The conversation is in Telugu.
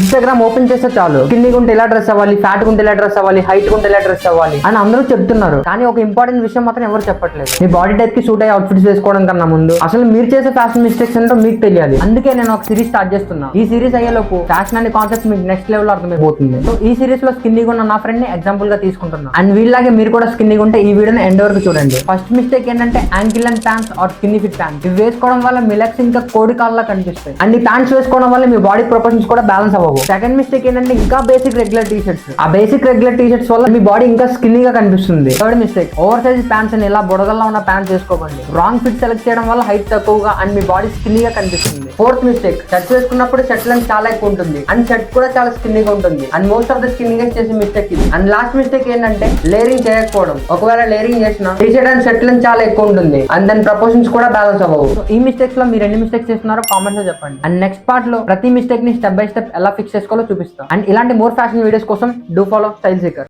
ఇన్స్టాగ్రామ్ ఓపెన్ చేస్తే చాలు స్కిన్నీ గుంటే ఇలా డ్రెస్ అవ్వాలి, ఫ్యాట్ గుంటే ఇలా డ్రెస్ అవ్వాలి, హైట్ గుంటే ఇలా డ్రెస్ అవ్వాలి అని అందరూ చెప్తున్నారు. కానీ ఒక ఇంపార్టెంట్ విషయం మాత్రం ఎవరు చెప్పట్లేదు. మీ బాడీ టైప్ కి సూట్ అయ్యే అవుట్ఫిట్స్ వేసుకోవడం కన్నా ముందు అసలు మీరు చేసే ఫ్యాషన్ మిస్టేక్స్ ఏంటో మీకు తెలియాలి. అందుకే నేను ఒక సిరీస్ స్టార్ట్ చేస్తున్నా. ఈ సిరీస్ అయ్యేలోపు ఫ్యాషన్ అనే కాన్సెప్ట్ మీకు నెక్స్ట్ లెవెల్ అర్థమైపోతుంది. సో ఈ సిరీస్ లో స్కిన్నీగా ఉన్న నా ఫ్రెండ్ ని ఎగ్జాంపుల్ గా తీసుకుంటున్నా. అండ్ వీళ్ళలాగే మీరు కూడా స్కిన్నీగా ఉంటే ఈ వీడియోని ఎండ్ వరకు చూడండి. ఫస్ట్ మిస్టేక్ ఏంటంటే ankle and pants are skinny fit pants. ఇవి వేసుకోవడం వల్ల మీ లెగ్స్ ఇంకా కోడి కాళ్ళ కనిపిస్తాయి. అండ్ ఈ ప్యాంట్స్ వేసుకోవడం వల్ల మీ బాడీ ప్రొపోర్షన్స్ కూడా బ్యాలెన్స్ అవ్వవు. సెకండ్ మిస్టేక్ ఏంటంటే ఇంకా బేసిక్ రెగ్యులర్ టీ షర్ట్స్. ఆ బేసిక్ రెగ్యులర్ టీ షర్ట్స్ వల్ల మీ బాడీ ఇంకా స్కిన్నీగా కనిపిస్తుంది. Third mistake over size pants అని ఇలా బుడగల్లో ఉన్న ప్యాంట్స్ వేసుకోకండి. రాంగ్ ఫిట్ సెలెక్ట్ చేయడం వల్ల హైట్ తక్కువగా అండ్ మీ బాడీ స్కిన్నీగా కనిపిస్తుంది. ఫోర్త్ మిస్టేక్ షర్ట్స్ వేసుకున్నప్పుడు షర్ట్ లెంత్ చాలా ఎక్కువ ఉంటుంది అండ్ షర్ట్ కూడా చాలా స్కిన్నీగా ఉంటుంది. అండ్ మోస్ట్ ఆఫ్ ద స్కిన్నీగా చేసే మిస్టేక్ ఇది. అండ్ లాస్ట్ మిస్టేక్ ఏంటంటే లేరింగ్ చేయకపోవడం. ఒకవేళ లేరింగ్ చేసినా T shirt and shirt length చాలా ఎక్కువ ఉంటుంది అండ్ దాని ప్రపోర్షన్స్ కూడా బ్యాలెన్స్ అవ్వవు. సో ఈ మిస్టేక్స్ లో మీరు ఎన్ని మిస్టేక్స్ చేస్తున్నారో కామెంట్స్ లో చెప్పండి. అండ్ నెక్స్ట్ పార్ట్ లో ప్రతి మిస్టేక్ ని స్టెప్ బై స్టెప్ ఎలా ఫిక్స్ చేసుకోవాలో చూపిస్తాం. అండ్ ఇలాంటి మోర్ ఫ్యాషన్ వీడియోస్ కోసం డూ ఫాలో స్టైల్ సీకర్.